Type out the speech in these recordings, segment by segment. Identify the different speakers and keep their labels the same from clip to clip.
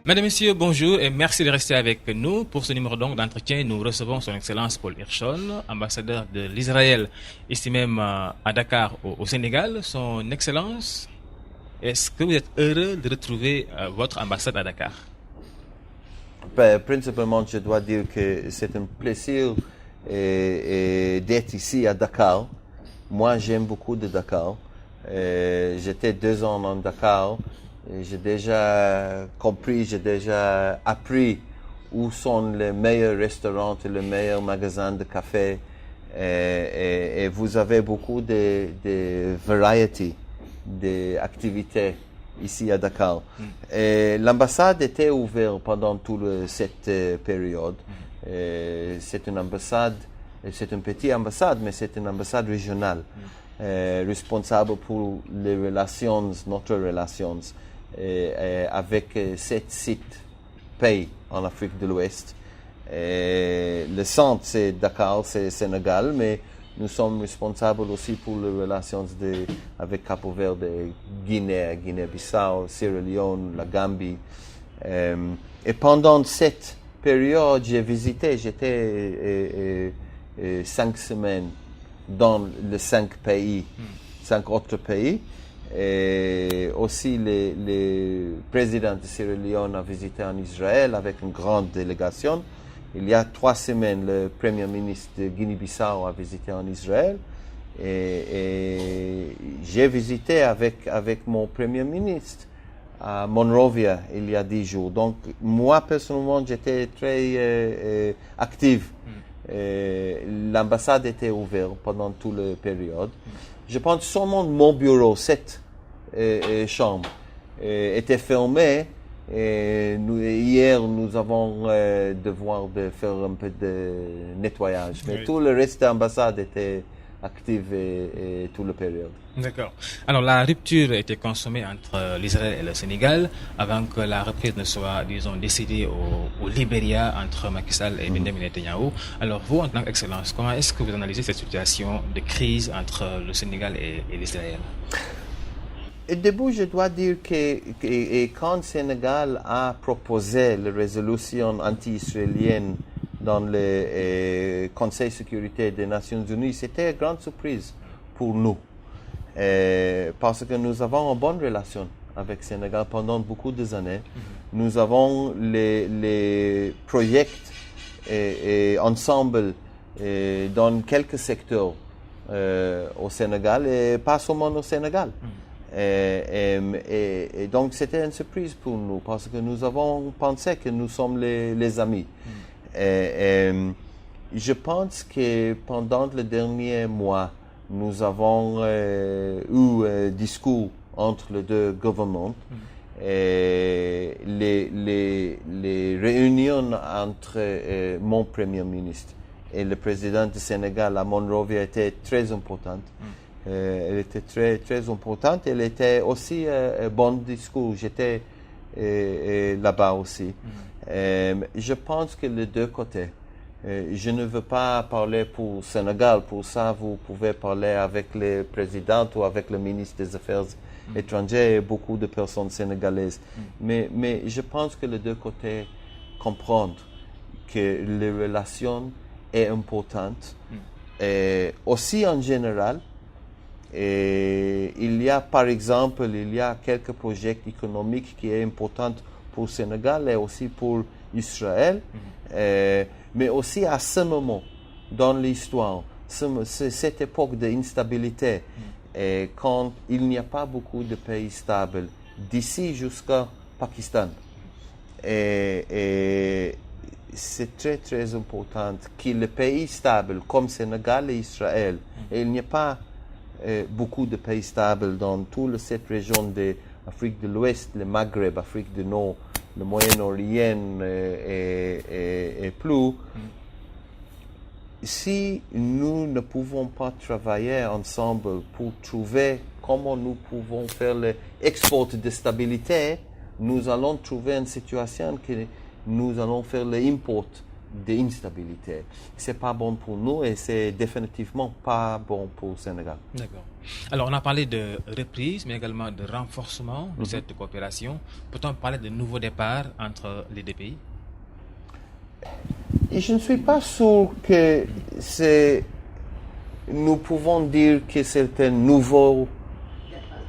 Speaker 1: Mesdames, Messieurs, bonjour et merci de rester avec nous. Pour ce numéro donc d'entretien, nous recevons Son Excellence Paul Hirschhorn, ambassadeur de l'Israël, ici même à Dakar, au Sénégal. Son Excellence, est-ce que vous êtes heureux de retrouver votre ambassade à Dakar?
Speaker 2: Principalement, je dois dire que c'est un plaisir d'être ici à Dakar. Moi, j'aime beaucoup de Dakar. J'étais 2 ans en Dakar. J'ai déjà compris, j'ai déjà appris où sont les meilleurs restaurants et les meilleurs magasins de café. Et vous avez beaucoup de variétés d'activités ici à Dakar. Et l'ambassade était ouverte pendant toute cette période. C'est une ambassade, c'est une petite ambassade, mais c'est une ambassade régionale, responsable pour les relations, notre relations, avec 7 pays en Afrique de l'Ouest. Le centre, c'est Dakar, c'est Sénégal, mais nous sommes responsables aussi pour les relations avec Cap-Vert, Guinée-Bissau, Sierra Leone, la Gambie. Et pendant cette période, j'étais 5 semaines dans les 5 pays, 5 autres pays. Et aussi, le président de Sierra Leone a visité en Israël avec une grande délégation. Il y a 3 semaines, le premier ministre de Guinée-Bissau a visité en Israël. Et j'ai visité avec mon premier ministre à Monrovia il y a 10 jours. Donc, moi, personnellement, j'étais très actif. L'ambassade était ouverte pendant toute la période. Je pense seulement mon bureau, cette chambre, était fermé. Hier, nous avons devoir de faire un peu de nettoyage. Mais tout le reste de l'ambassade était actif et toute la période.
Speaker 1: D'accord. Alors, la rupture a été consommée entre l'Israël et le Sénégal avant que la reprise ne soit, disons, décidée au Libéria entre Macky Sall et Benjamin Netanyahu. Alors, vous, en tant qu'Excellence, comment est-ce que vous analysez cette situation de crise entre le Sénégal et l'Israël?
Speaker 2: Au début, je dois dire que quand le Sénégal a proposé la résolution anti-israélienne dans le Conseil de sécurité des Nations Unies, c'était une grande surprise pour nous. Parce que nous avons une bonne relation avec le Sénégal pendant beaucoup d'années. Nous avons les projets ensemble dans quelques secteurs au Sénégal et pas seulement au Sénégal. Et donc c'était une surprise pour nous parce que nous avons pensé que nous sommes les amis. Je pense que pendant les derniers mois, nous avons eu un discours entre les deux gouvernements. Les réunions entre mon premier ministre et le président du Sénégal à Monrovia étaient très importantes. Elle était très, très importante. Elle était aussi un bon discours. J'étais là-bas aussi. Je pense que les deux côtés. Je ne veux pas parler pour Sénégal. Pour ça, vous pouvez parler avec le président ou avec le ministre des Affaires étrangères et beaucoup de personnes sénégalaises. Mais je pense que les deux côtés comprennent que les relations sont importantes. Et aussi en général, et il y a, par exemple, quelques projets économiques qui sont importants pour le Sénégal et aussi pour Israël. Mais aussi à ce moment dans l'histoire, cette époque d'instabilité, quand il n'y a pas beaucoup de pays stables, d'ici jusqu'au Pakistan. Et c'est très, très important que les pays stables comme Sénégal et Israël, et il n'y a pas beaucoup de pays stables dans toute cette région de l'Afrique de l'Ouest, le Maghreb, l'Afrique du Nord, le Moyen-Orient et plus. Si nous ne pouvons pas travailler ensemble pour trouver comment nous pouvons faire l'export de stabilité, nous allons trouver une situation que nous allons faire l'import d'instabilité. C'est pas bon pour nous et c'est définitivement pas bon pour le Sénégal.
Speaker 1: D'accord. Alors, on a parlé de reprise, mais également de renforcement de cette coopération. Peut-on parler de nouveau départ entre les deux pays?
Speaker 2: Et je ne suis pas sûr que nous pouvons dire que c'est un nouveau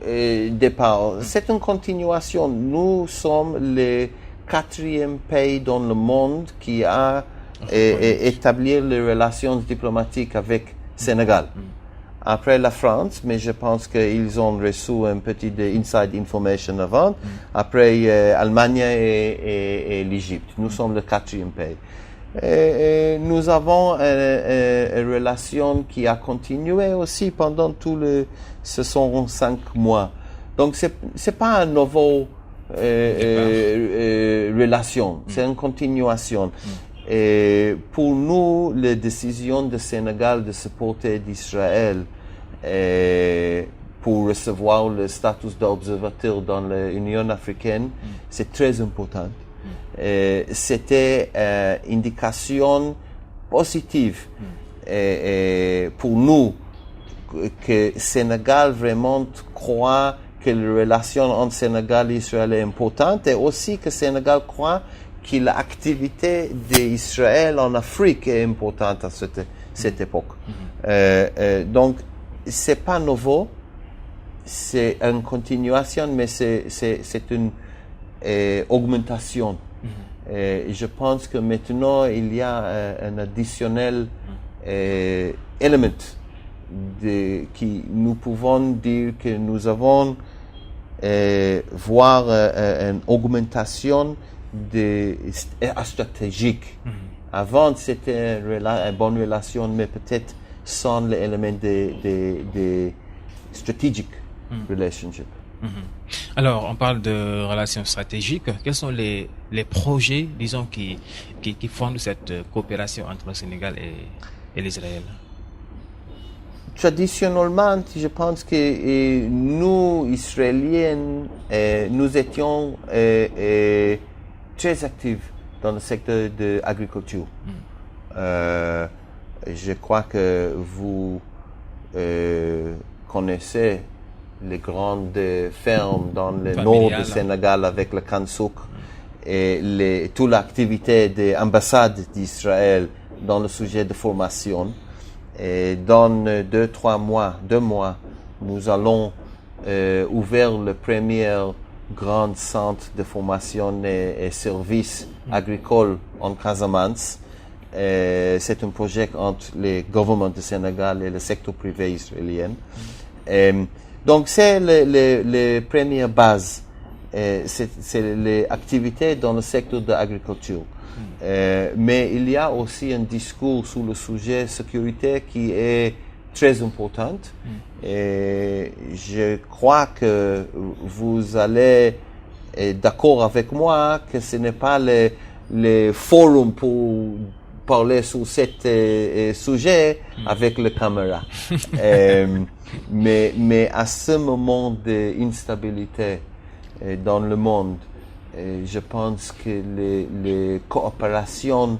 Speaker 2: départ. C'est une continuation. Nous sommes le 4e pays dans le monde qui a établi les relations diplomatiques avec Sénégal. Après la France, mais je pense qu'ils ont reçu un petit de inside information avant. Après Allemagne et l'Égypte. Nous sommes le 4e pays. Et nous avons une relation qui a continué aussi pendant ce sont 5 mois. Donc c'est pas une nouvelle relation, c'est une continuation. Et pour nous, la décision du Sénégal de se porter d'Israël pour recevoir le statut d'observateur dans l'Union africaine, c'est très important. C'était une indication positive pour nous que Sénégal vraiment croit que la relation entre Sénégal et Israël est importante et aussi que Sénégal croit que l'activité d'Israël en Afrique est importante à cette époque. Donc, c'est pas nouveau, c'est une continuation, mais c'est une augmentation. Je pense que maintenant, il y a un additionnel élément qui nous pouvons dire que nous avons voir une augmentation stratégique. Avant, c'était une bonne relation, mais peut-être sans l'élément de strategic relationship.
Speaker 1: Alors, on parle de relations stratégiques. Quels sont les projets, disons, qui fondent cette coopération entre le Sénégal et l'Israël?
Speaker 2: Traditionnellement, je pense que nous, Israéliens, nous étions très actifs dans le secteur de l'agriculture. Je crois que vous connaissez les grandes fermes dans le nord du Sénégal avec le canne sucre et toute l'activité de l'ambassade d'Israël dans le sujet de formation. Et dans 2 mois, nous allons ouvrir le premier grand centre de formation et services agricoles en Casamance. C'est un projet entre le gouvernement du Sénégal et le secteur privé israélien. Donc, c'est les premières bases. C'est les activités dans le secteur de l'agriculture. Mais il y a aussi un discours sur le sujet sécurité qui est très important. Et je crois que vous allez être d'accord avec moi que ce n'est pas le forum pour parler sur ce sujet avec la caméra. Mais à ce moment d'instabilité dans le monde, je pense que les coopérations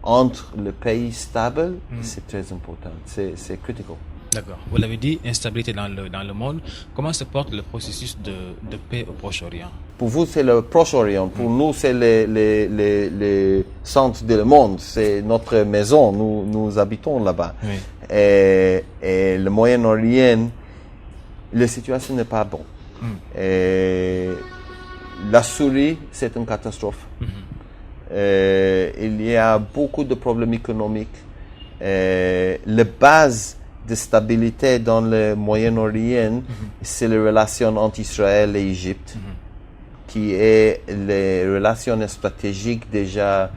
Speaker 2: entre les pays stables, c'est très important, c'est critical.
Speaker 1: D'accord. Vous l'avez dit, instabilité dans le monde. Comment se porte le processus de paix au Proche-Orient?
Speaker 2: Pour vous, c'est le Proche-Orient. Pour nous, c'est le centre du monde. C'est notre maison. Nous habitons là-bas.
Speaker 1: Oui.
Speaker 2: Et le Moyen-Orient, la situation n'est pas bonne. La Syrie, c'est une catastrophe. Il y a beaucoup de problèmes économiques. La base de stabilité dans le Moyen-Orient, c'est les relations entre Israël et Égypte, qui est les relations stratégiques déjà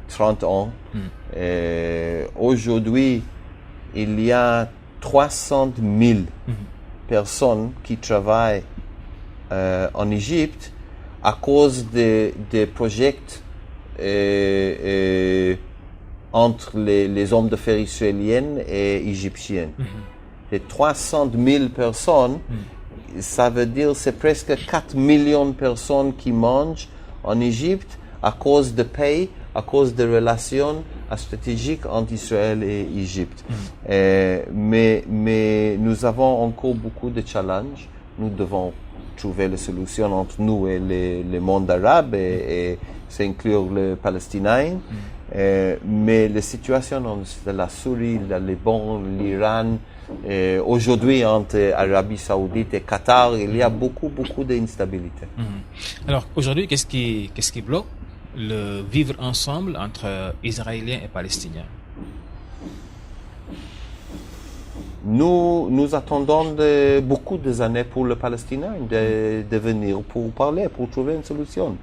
Speaker 2: 30 ans. Aujourd'hui, il y a 300 000 personnes qui travaillent en Égypte à cause des projets entre les hommes d'affaires israéliennes et égyptiennes. Les 300 000 personnes, ça veut dire c'est presque 4 millions de personnes qui mangent en Égypte à cause de paix, à cause de relations stratégiques entre Israël et Égypte. Mais nous avons encore beaucoup de challenges. Nous devons trouver la solution entre nous et le monde arabe et c'est inclure les Palestiniens. Mais la situation de la Syrie, le Liban, l'Iran, aujourd'hui entre Arabie Saoudite et Qatar, il y a beaucoup d'instabilité.
Speaker 1: Alors aujourd'hui, qu'est-ce qui bloque le vivre ensemble entre Israéliens et Palestiniens?
Speaker 2: Nous attendons beaucoup d'années pour le Palestinien de venir pour parler, pour trouver une solution.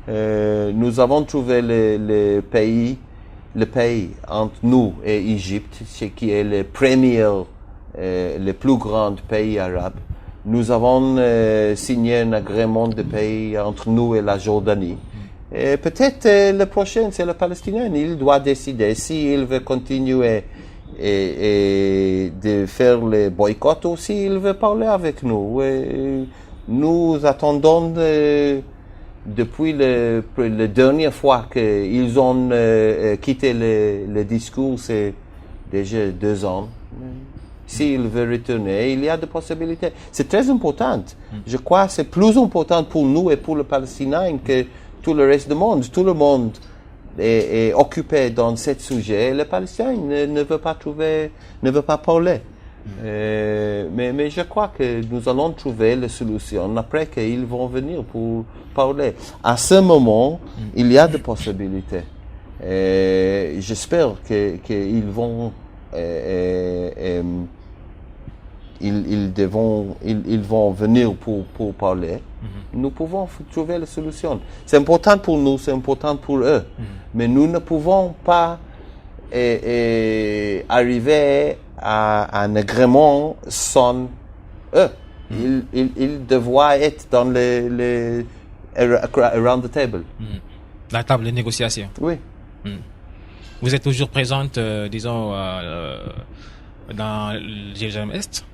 Speaker 2: Nous avons trouvé le pays entre nous et l'Égypte, qui est le plus grand pays arabe. Nous avons signé un agrément de paix entre nous et la Jordanie. Et peut-être le prochain, c'est le Palestinien. Il doit décider s'il veut continuer et de faire les boycotts ou s'il veut parler avec nous. Et nous attendons depuis la dernière fois qu'ils ont quitté le discours, c'est déjà 2 ans. S'il veut retourner, il y a des possibilités. C'est très important. Je crois que c'est plus important pour nous et pour les Palestiniens que tout le reste du monde. Tout le monde est occupé dans ce sujet. Les Palestiniens ne veulent pas parler. Mais je crois que nous allons trouver la solution après qu'ils vont venir pour parler. À ce moment, il y a des possibilités. J'espère qu'ils vont ils vont venir pour parler. Nous pouvons trouver la solution. C'est important pour nous, c'est important pour eux. Mais nous ne pouvons pas arriver à un agrément sans eux. Ils devaient être dans around the table.
Speaker 1: La table de négociation.
Speaker 2: Oui.
Speaker 1: Vous êtes toujours présente, disons, dans Jérusalem-Est?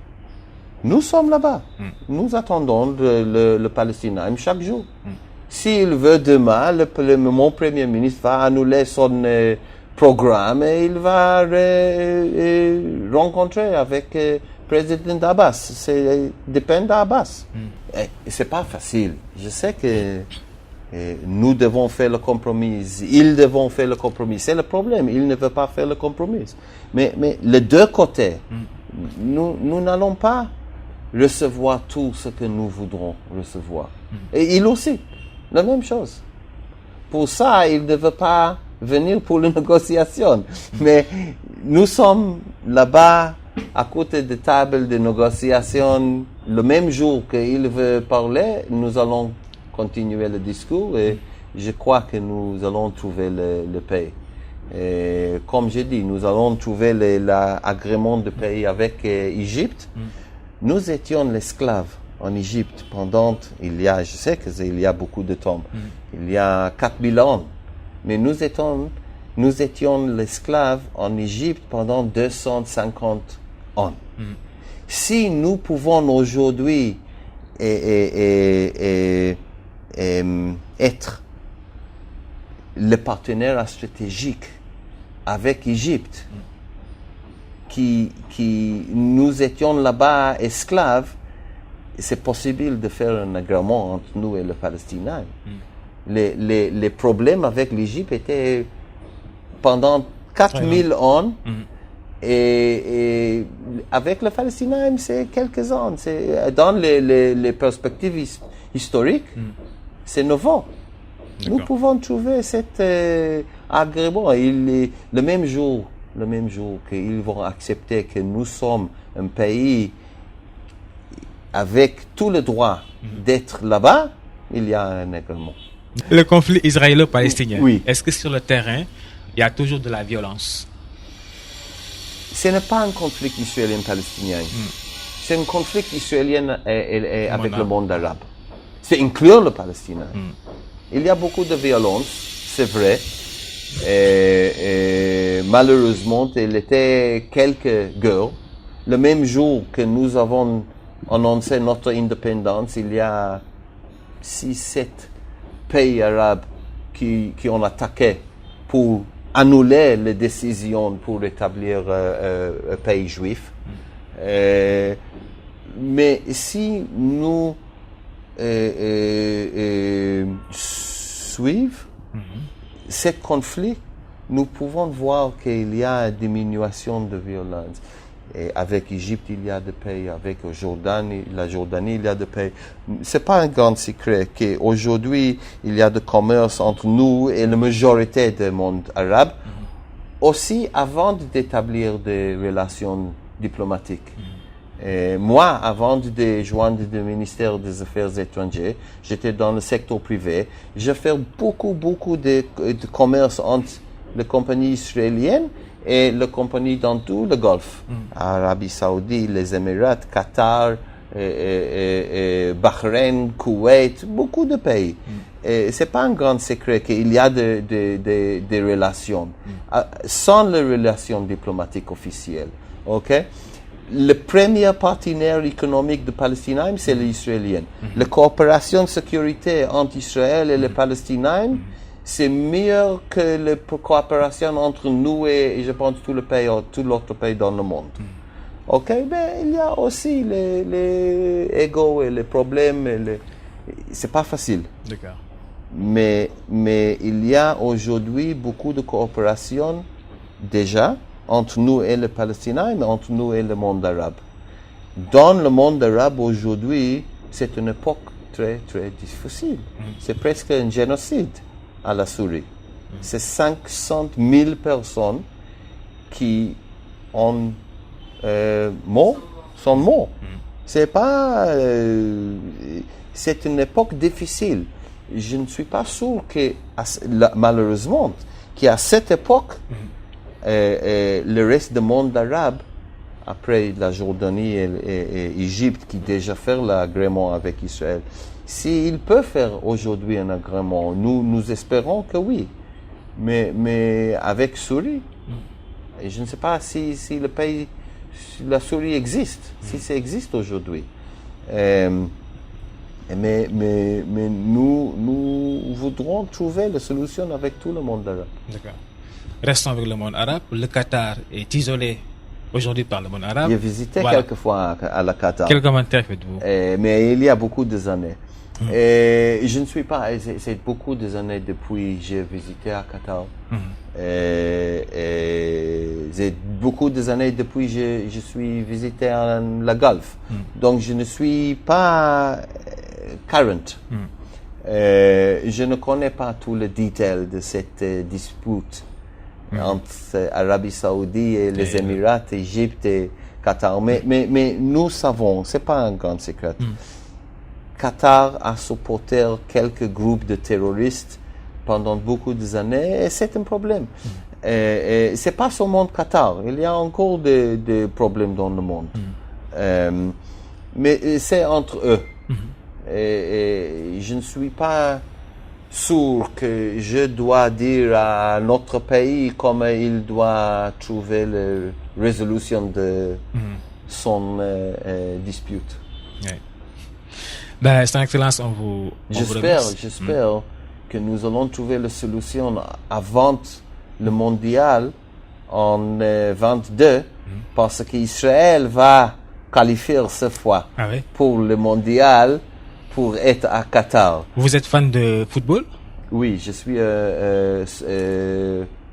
Speaker 2: Nous sommes là-bas. Nous attendons le Palestinien chaque jour. S'il veut demain, mon Premier ministre va annuler son programme et il va rencontrer avec le président Abbas. Ça dépend d'Abbas. Et c'est pas facile. Je sais que nous devons faire le compromis. Ils devront faire le compromis. C'est le problème. Ils ne veulent pas faire le compromis. Mais les deux côtés, nous n'allons pas recevoir tout ce que nous voudrons recevoir. Et il aussi, la même chose. Pour ça, il ne veut pas venir pour les négociations. Mais nous sommes là-bas, à côté de table de négociation, le même jour qu'il veut parler, nous allons continuer le discours et je crois que nous allons trouver le paix. Et comme j'ai dit, nous allons trouver l'agrément de paix avec l'Égypte. Nous étions l'esclave en Égypte pendant, je sais qu'il y a beaucoup de temps, il y a 4000 ans. Mais nous étions l'esclave en Égypte pendant 250 ans. Si nous pouvons aujourd'hui être le partenaire stratégique avec l'Égypte, qui nous étions là-bas esclaves, c'est possible de faire un agrément entre nous et les Palestiniens. Les problèmes avec l'Égypte étaient pendant 4000 ans et avec les Palestiniens, c'est quelques ans. Dans les perspectives historiques, c'est nouveau. Nous pouvons trouver cet agrément. Le même jour qu'ils vont accepter que nous sommes un pays avec tout le droit d'être là-bas, il y a un agrément.
Speaker 1: Le conflit israélo-palestinien,
Speaker 2: oui.
Speaker 1: Est-ce que sur le terrain, il y a toujours de la violence?
Speaker 2: Ce n'est pas un conflit israélien-palestinien. C'est un conflit israélien avec le monde arabe. C'est inclure le Palestinien. Il y a beaucoup de violence, c'est vrai. Et malheureusement, il était quelques guerres. Le même jour que nous avons annoncé notre indépendance, il y a 6-7 pays arabes qui ont attaqué pour annuler les décisions pour établir un pays juif. Mais si nous suivons ce conflit, nous pouvons voir qu'il y a une diminution de violence. Et avec l'Égypte, il y a des pays. Avec la Jordanie, il y a des pays. C'est pas un grand secret qu'aujourd'hui, il y a de commerce entre nous et la majorité du monde arabe. Aussi, avant d'établir des relations diplomatiques. Et moi, avant de joindre le ministère des Affaires étrangères, j'étais dans le secteur privé. J'ai fait beaucoup de commerce entre les compagnies israéliennes et les compagnies dans tout le Golfe. Arabie Saoudite, les Émirats, Qatar, Bahreïn, Koweït, beaucoup de pays. Et c'est pas un grand secret qu'il y a des relations. Sans les relations diplomatiques officielles. OK? Le premier partenaire économique de Palestine, c'est l'Israélien. La coopération de sécurité entre Israël et les Palestiniens, c'est mieux que la coopération entre nous et je pense tout l'autre pays dans le monde. OK? Ben, il y a aussi les égos et les problèmes. C'est pas facile.
Speaker 1: D'accord.
Speaker 2: Mais il y a aujourd'hui beaucoup de coopération déjà entre nous et les Palestiniens, mais entre nous et le monde arabe. Dans le monde arabe aujourd'hui, c'est une époque très difficile. C'est presque un génocide à la Syrie. C'est 500 000 personnes qui sont morts. C'est pas, c'est une époque difficile. Je ne suis pas sûr que, malheureusement, qu'à cette époque, le reste du monde arabe, après la Jordanie et l'Égypte qui déjà fait l'agrément avec Israël, s'ils peuvent faire aujourd'hui un agrément, nous espérons que oui. Mais avec Syrie, je ne sais pas si le pays, si la Syrie existe, si ça existe aujourd'hui. Mais nous voudrons trouver la solution avec tout le monde arabe.
Speaker 1: D'accord. Restons avec le monde arabe. Le Qatar est isolé aujourd'hui par le monde arabe.
Speaker 2: J'ai visité quelques fois à la Qatar.
Speaker 1: Quel commentaire faites-vous?
Speaker 2: Mais il y a beaucoup d'années. Et je ne suis pas... C'est beaucoup d'années depuis que j'ai visité à Qatar. C'est beaucoup d'années depuis que je suis visité à la Golfe. Donc je ne suis pas current. Je ne connais pas tous les détails de cette dispute entre Arabie Saoudite et les Émirats, Égypte et Qatar. Mais nous savons, c'est pas un grand secret. Qatar a supporté quelques groupes de terroristes pendant beaucoup d'années et c'est un problème. C'est pas seulement Qatar, il y a encore des problèmes dans le monde. Mais c'est entre eux. Et je ne suis pas sûr que je dois dire à notre pays comment il doit trouver la résolution de son dispute.
Speaker 1: Oui. Ben, c'est une excellence, on vous
Speaker 2: J'espère que nous allons trouver la solution avant le mondial en 22 parce qu'Israël va qualifier cette fois pour le mondial pour être à Qatar.
Speaker 1: Vous êtes fan de football?
Speaker 2: Oui, je suis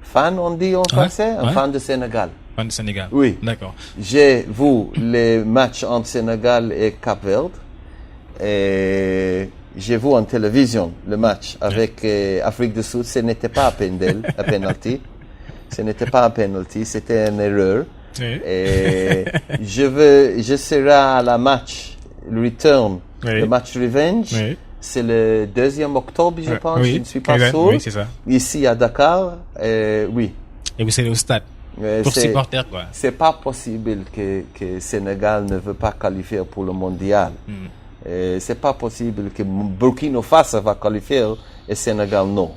Speaker 2: fan, on dit en français, un fan de Sénégal.
Speaker 1: Fan de Sénégal?
Speaker 2: Oui.
Speaker 1: D'accord.
Speaker 2: J'ai vu les matchs entre Sénégal et Cap-Vert. Et j'ai vu en télévision le match avec Afrique du Sud. Ce n'était pas un penalty. Ce n'était pas un penalty, c'était une erreur. Et je serai à la match, le return, le match revenge. C'est le 2e octobre, je pense. Je ne suis pas sûr.
Speaker 1: Oui, c'est ça.
Speaker 2: Ici à Dakar, oui.
Speaker 1: Et vous serez au stade pour supporter, quoi.
Speaker 2: C'est pas possible que Sénégal ne veut pas qualifier pour le mondial. C'est pas possible que Burkina Faso va qualifier et Sénégal non.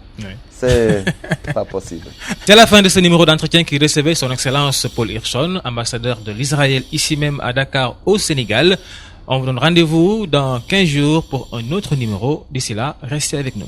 Speaker 2: C'est pas possible.
Speaker 1: C'est la fin de ce numéro d'entretien qui recevait son Excellence Paul Hirschhorn, ambassadeur de l'Israël ici même à Dakar au Sénégal. On vous donne rendez-vous dans 15 jours pour un autre numéro. D'ici là, restez avec nous.